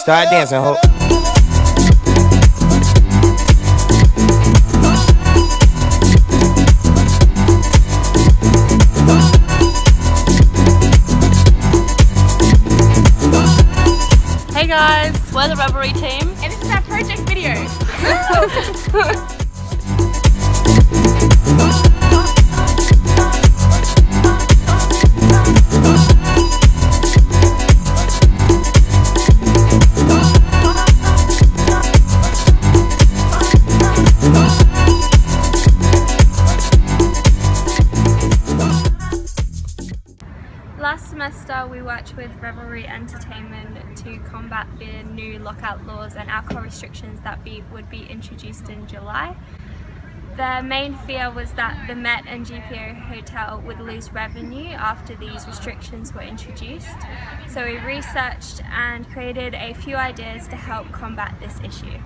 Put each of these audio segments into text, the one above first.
Start dancing, ho. Hey guys, we're the Revelry team and this is our project video. Last semester we worked with Revelry Entertainment to combat the new lockout laws and alcohol restrictions that would be introduced in July. The main fear was that the Met and GPO Hotel would lose revenue after these restrictions were introduced. So we researched and created a few ideas to help combat this issue.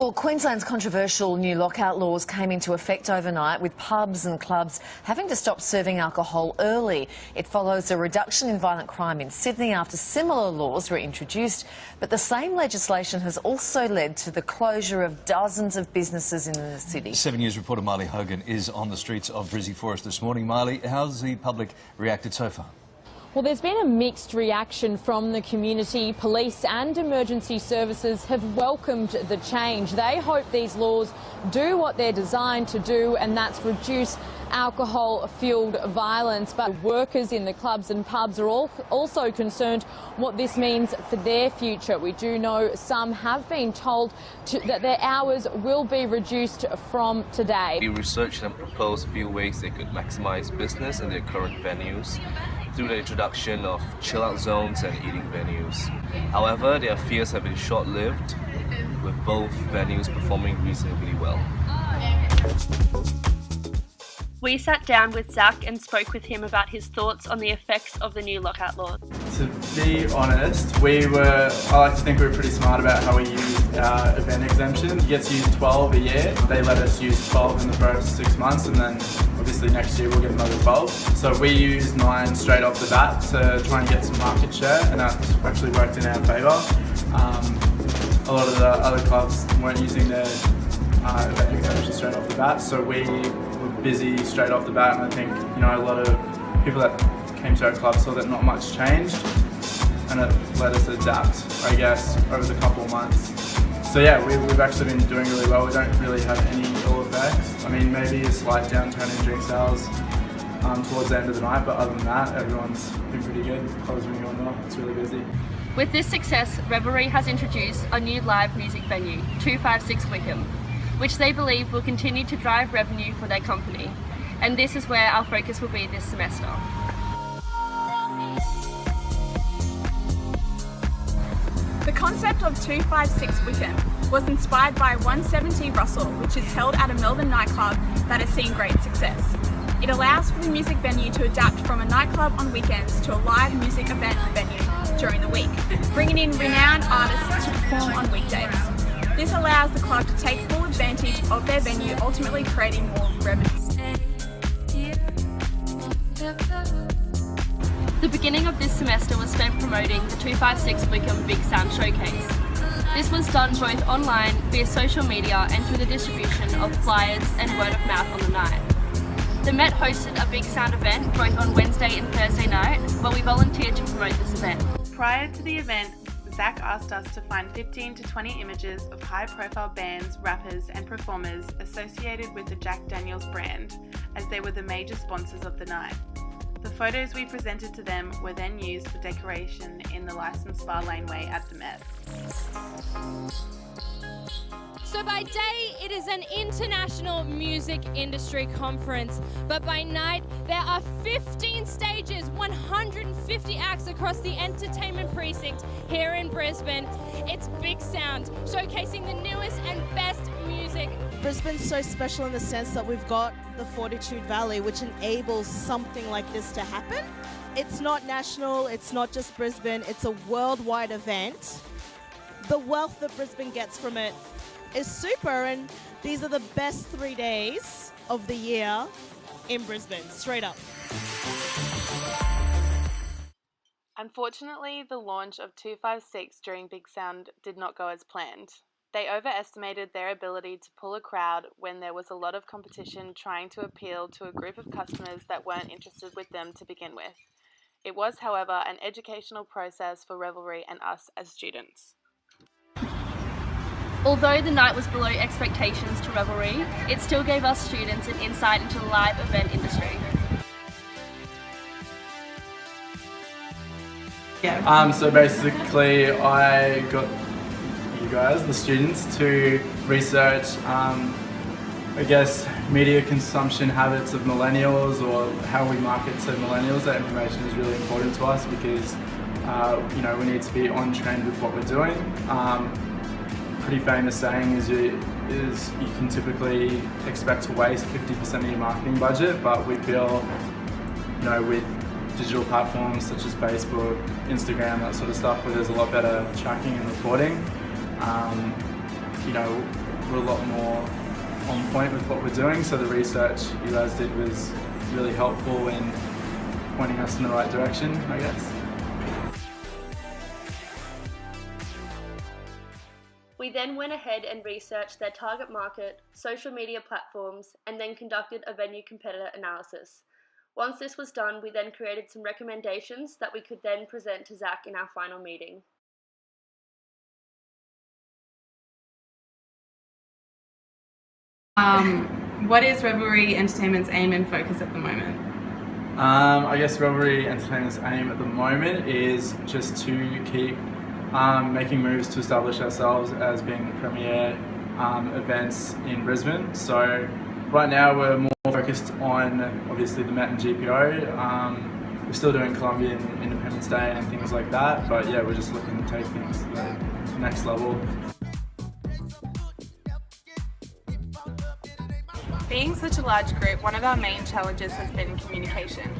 Well, Queensland's controversial new lockout laws came into effect overnight, with pubs and clubs having to stop serving alcohol early. It follows a reduction in violent crime in Sydney after similar laws were introduced, but the same legislation has also led to the closure of dozens of businesses in the city. 7 News reporter Marley Hogan is on the streets of Brizzy for us this morning. Marley, how's the public reacted so far? Well, there's been a mixed reaction from the community. Police and emergency services have welcomed the change. They hope these laws do what they're designed to do, and that's reduce alcohol-fueled violence. But workers in the clubs and pubs are also concerned what this means for their future. We do know some have been told that their hours will be reduced from today. We researched and proposed a few ways they could maximise business in their current venues through the introduction of chill-out zones and eating venues. However, their fears have been short-lived, with both venues performing reasonably well. We sat down with Zach and spoke with him about his thoughts on the effects of the new lockout laws. To be honest, I like to think we were pretty smart about how we used our event exemption. You get to use 12 a year. They let us use 12 in the first 6 months, and then obviously next year we'll get another 12. So we used 9 straight off the bat to try and get some market share, and that actually worked in our favour. A lot of the other clubs weren't using their event exemption straight off the bat, so we were busy straight off the bat, and I think a lot of people that came to our club saw that not much changed, and it let us adapt, I guess, over the couple of months. So yeah, we've actually been doing really well. We don't really have any ill effects. I mean, maybe a slight downturn in drink sales towards the end of the night, but other than that, everyone's been pretty good. Clubs been going well. It's really busy. With this success, Revelry has introduced a new live music venue, 256 Wickham, which they believe will continue to drive revenue for their company. And this is where our focus will be this semester. The concept of 256 Wickham was inspired by 170 Russell, which is held at a Melbourne nightclub that has seen great success. It allows for the music venue to adapt from a nightclub on weekends to a live music event venue during the week, bringing in renowned artists to perform on weekdays. This allows the club to take full advantage of their venue, ultimately creating more revenue. The beginning of this semester was spent promoting the 256 Wickham Big Sound Showcase. This was done both online, via social media, and through the distribution of flyers and word of mouth on the night. The Met hosted a Big Sound event both on Wednesday and Thursday night, where we volunteered to promote this event. Prior to the event, Zach asked us to find 15 to 20 images of high-profile bands, rappers and performers associated with the Jack Daniels brand, as they were the major sponsors of the night. The photos we presented to them were then used for decoration in the licensed bar laneway at the Met. So by day, it is an international music industry conference, but by night, there are 15 stages, 150 acts across the entertainment precinct here in Brisbane. It's Big Sound, showcasing the newest and best music. Brisbane's so special in the sense that we've got the Fortitude Valley, which enables something like this to happen. It's not national, it's not just Brisbane, it's a worldwide event. The wealth that Brisbane gets from it is super, and these are the best 3 days of the year in Brisbane, straight up. Unfortunately, the launch of 256 during Big Sound did not go as planned. They overestimated their ability to pull a crowd when there was a lot of competition trying to appeal to a group of customers that weren't interested with them to begin with. It was, however, an educational process for Revelry and us as students. Although the night was below expectations to Revelry, it still gave us students an insight into the live event industry. So basically I got you guys, the students, to research I guess media consumption habits of millennials, or how we market to millennials. That information is really important to us because we need to be on trend with what we're doing. Pretty famous saying is you can typically expect to waste 50% of your marketing budget, but we feel with digital platforms such as Facebook, Instagram, that sort of stuff, where there's a lot better tracking and reporting. We're a lot more on point with what we're doing, so the research you guys did was really helpful in pointing us in the right direction, I guess. We then went ahead and researched their target market, social media platforms, and then conducted a venue competitor analysis. Once this was done, we then created some recommendations that we could then present to Zach in our final meeting. What is Revelry Entertainment's aim and focus at the moment? I guess Revelry Entertainment's aim at the moment is just to keep making moves to establish ourselves as being the premier events in Brisbane. So right now we're more focused on obviously the Met and GPO. We're still doing Columbian Independence Day and things like that, but yeah, we're just looking to take things to the next level. Being such a large group, one of our main challenges has been communication.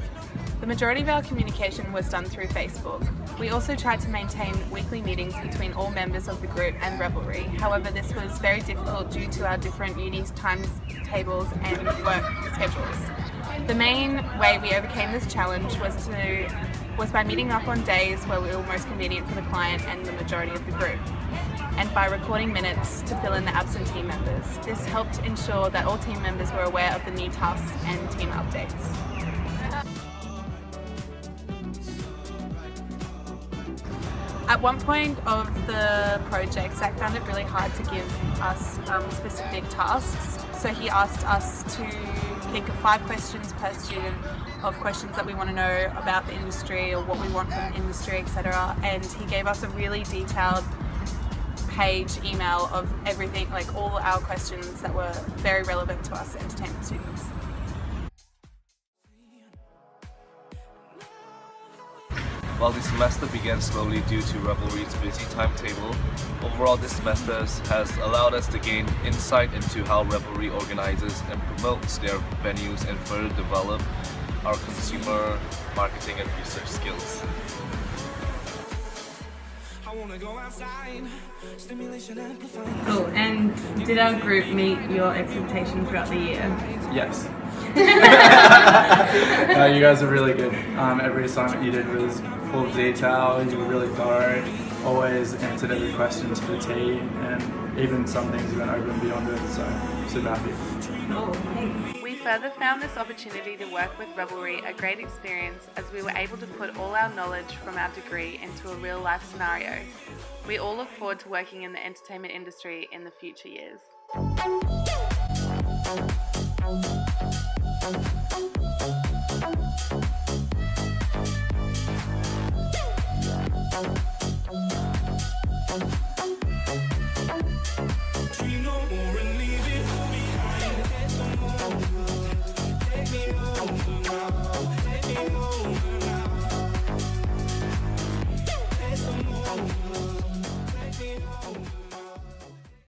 The majority of our communication was done through Facebook. We also tried to maintain weekly meetings between all members of the group and Revelry. However, this was very difficult due to our different uni timetables and work schedules. The main way we overcame this challenge was by meeting up on days where we were most convenient for the client and the majority of the group, and by recording minutes to fill in the absent team members. This helped ensure that all team members were aware of the new tasks and team updates. At one point of the project, Zach found it really hard to give us specific tasks, so he asked us to think of 5 questions per student of questions that we want to know about the industry or what we want from the industry, etc. And he gave us a really detailed page email of everything, like all our questions that were very relevant to us entertainment students. While the semester began slowly due to Revelry's busy timetable, overall this semester has allowed us to gain insight into how Revelry organizes and promotes their venues and further develop our consumer marketing and research skills. Cool. And did our group meet your expectations throughout the year? Yes. You guys are really good. Every assignment you did was full of detail, you were really thorough, always answered every question to the T, and even some things went over and beyond it, so super happy. Cool, thanks. We further found this opportunity to work with Revelry a great experience, as we were able to put all our knowledge from our degree into a real life scenario. We all look forward to working in the entertainment industry in the future years.